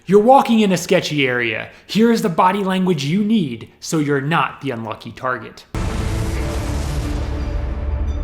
You're walking in a sketchy area. Here is the body language you need so you're not the unlucky target.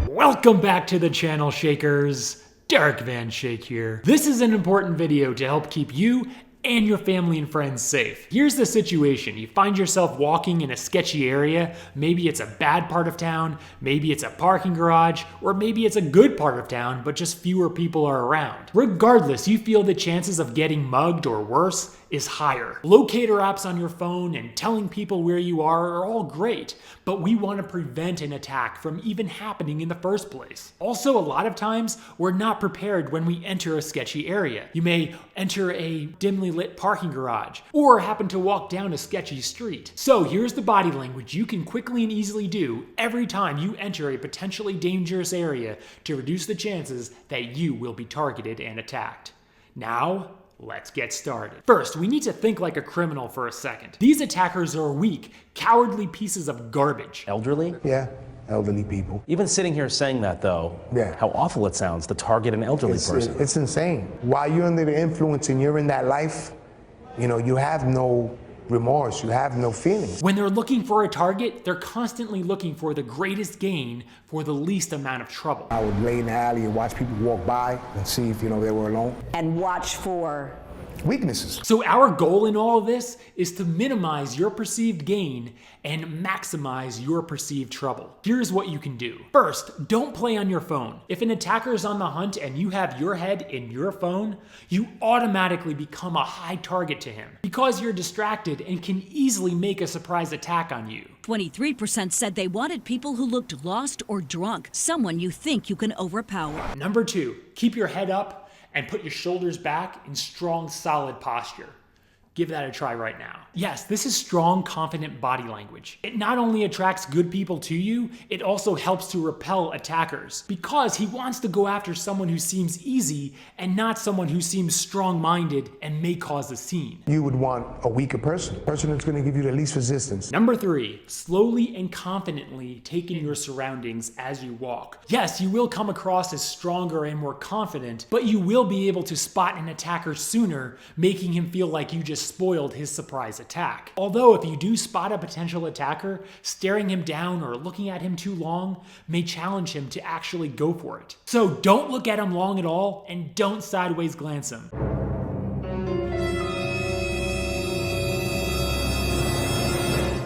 Welcome back to the channel, Shakers. Derek Van Shake here. This is an important video to help keep you and your family and friends safe. Here's the situation. You find yourself walking in a sketchy area. Maybe it's a bad part of town, maybe it's a parking garage, or maybe it's a good part of town, but just fewer people are around. Regardless, you feel the chances of getting mugged or worse is higher. Locator apps on your phone and telling people where you are all great, but we want to prevent an attack from even happening in the first place. Also, a lot of times, we're not prepared when we enter a sketchy area. You may enter a dimly lit parking garage, or happen to walk down a sketchy street. So here's the body language you can quickly and easily do every time you enter a potentially dangerous area to reduce the chances that you will be targeted and attacked. Now, let's get started. First, we need to think like a criminal for a second. These attackers are weak, cowardly pieces of garbage. Elderly? Yeah, elderly people. Even sitting here saying that, though, how awful it sounds to target an elderly person. It's insane. While you're under the influence and you're in that life, you know, you have no remorse, you have no feelings. When they're looking for a target, they're constantly looking for the greatest gain for the least amount of trouble. I would lay in the alley and watch people walk by and see if, you know, they were alone. And watch for weaknesses. So our goal in all of this is to minimize your perceived gain and maximize your perceived trouble. Here's what you can do. First, don't play on your phone. If an attacker is on the hunt and you have your head in your phone, you automatically become a high target to him because you're distracted and can easily make a surprise attack on you. 23% said they wanted people who looked lost or drunk, someone you think you can overpower. Number 2, keep your head up and put your shoulders back in strong, solid posture. Give that a try right now. Yes, this is strong, confident body language. It not only attracts good people to you, it also helps to repel attackers because he wants to go after someone who seems easy and not someone who seems strong-minded and may cause a scene. You would want a weaker person, a person that's gonna give you the least resistance. Number 3, slowly and confidently take in your surroundings as you walk. Yes, you will come across as stronger and more confident, but you will be able to spot an attacker sooner, making him feel like you just spoiled his surprise attack. Although if you do spot a potential attacker, staring him down or looking at him too long may challenge him to actually go for it. So don't look at him long at all and don't sideways glance him.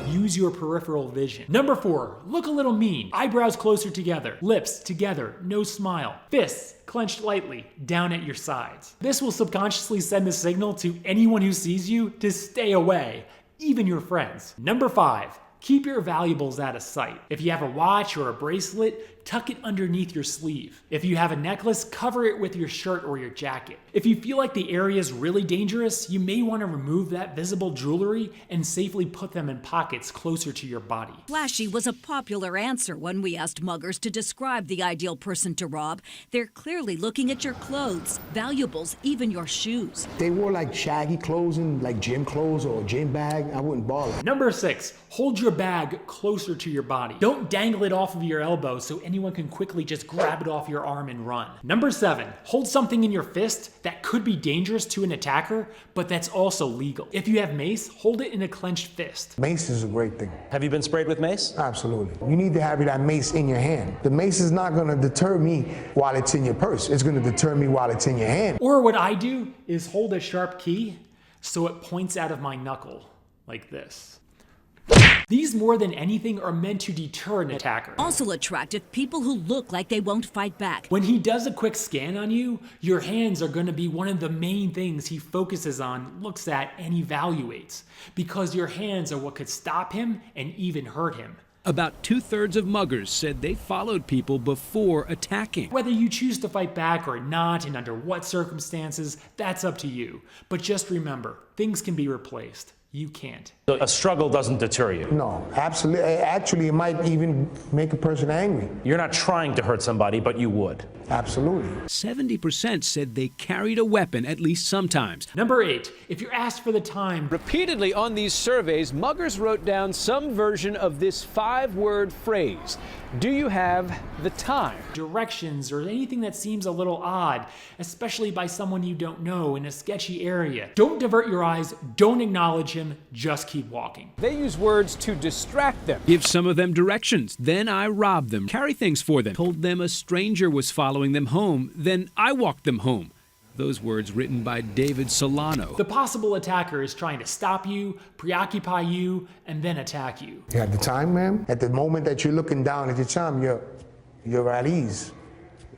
Use your peripheral vision. Number 4, look a little mean. Eyebrows closer together, lips together, no smile, fists clenched lightly down at your sides. This will subconsciously send a signal to anyone who sees you to stay away, even your friends. Number 5, keep your valuables out of sight. If you have a watch or a bracelet, tuck it underneath your sleeve. If you have a necklace, cover it with your shirt or your jacket. If you feel like the area is really dangerous, you may want to remove that visible jewelry and safely put them in pockets closer to your body. Flashy was a popular answer when we asked muggers to describe the ideal person to rob. They're clearly looking at your clothes, valuables, even your shoes. They wore like shaggy clothing, like gym clothes or a gym bag. I wouldn't bother. Number 6, hold your bag closer to your body. Don't dangle it off of your elbow so anyone can quickly just grab it off your arm and run. Number 7, hold something in your fist that could be dangerous to an attacker, but that's also legal. If you have mace, hold it in a clenched fist. Mace is a great thing. Have you been sprayed with mace? Absolutely. You need to have that mace in your hand. The mace is not gonna deter me while it's in your purse. It's gonna deter me while it's in your hand. Or what I do is hold a sharp key so it points out of my knuckle, like this. These more than anything are meant to deter an attacker. Also attractive, people who look like they won't fight back. When he does a quick scan on you, your hands are going to be one of the main things he focuses on, looks at, and evaluates. Because your hands are what could stop him and even hurt him. About 2/3 of muggers said they followed people before attacking. Whether you choose to fight back or not and under what circumstances, that's up to you. But just remember, things can be replaced. you can't. So a struggle doesn't deter you. No, absolutely. Actually, it might even make a person angry. You're not trying to hurt somebody, but you would. Absolutely. 70% said they carried a weapon at least sometimes. Number 8, if you're asked for the time, Repeatedly on these surveys, muggers wrote down some version of this 5-word phrase. Do you have the time? directions, or anything that seems a little odd, especially by someone you don't know in a sketchy area. Don't divert your eyes, don't acknowledge him, just keep walking. They use words to distract them. Give some of them directions, then I robbed them. Carry things for them. Told them a stranger was following them home, then I walked them home. Those words written by David Solano. The possible attacker is trying to stop you, preoccupy you, and then attack you. You have the time, ma'am? At the moment that you're looking down at your time, you're at ease.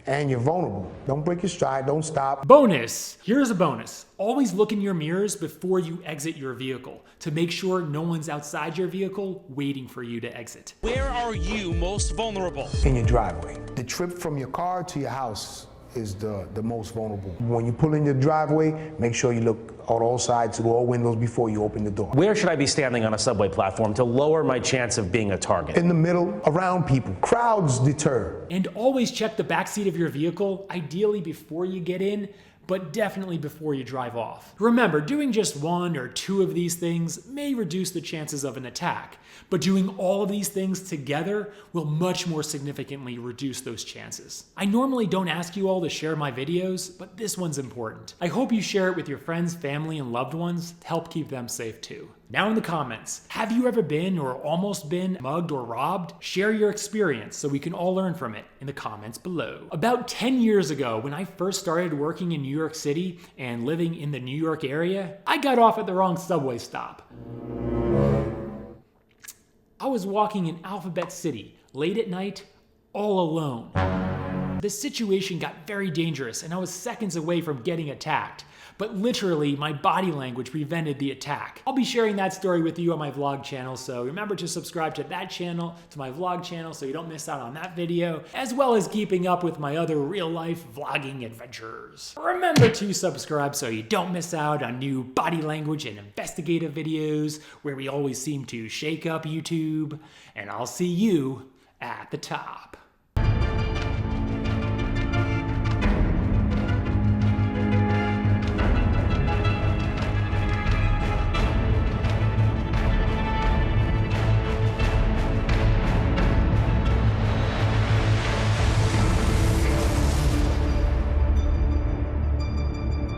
And you're vulnerable. Don't break your stride, don't stop. Bonus! Here's a bonus. Always look in your mirrors before you exit your vehicle to make sure no one's outside your vehicle waiting for you to exit. Where are you most vulnerable? In your driveway. The trip from your car to your house is the most vulnerable. When you pull in your driveway, make sure you look on all sides to all windows before you open the door. Where should I be standing on a subway platform to lower my chance of being a target? In the middle, around people. Crowds deter. And always check the backseat of your vehicle, ideally before you get in, but definitely before you drive off. Remember, doing just 1 or 2 of these things may reduce the chances of an attack, but doing all of these things together will much more significantly reduce those chances. I normally don't ask you all to share my videos, but this one's important. I hope you share it with your friends, family, and loved ones to help keep them safe too. Now in the comments, have you ever been or almost been mugged or robbed? Share your experience so we can all learn from it in the comments below. About 10 years ago, when I first started working in New York City and living in the New York area, I got off at the wrong subway stop. I was walking in Alphabet City, late at night, all alone. The situation got very dangerous and I was seconds away from getting attacked. But literally, my body language prevented the attack. I'll be sharing that story with you on my vlog channel, so remember to subscribe to that channel, to my vlog channel, so you don't miss out on that video, as well as keeping up with my other real-life vlogging adventures. Remember to subscribe so you don't miss out on new body language and investigative videos where we always seem to shake up YouTube, and I'll see you at the top.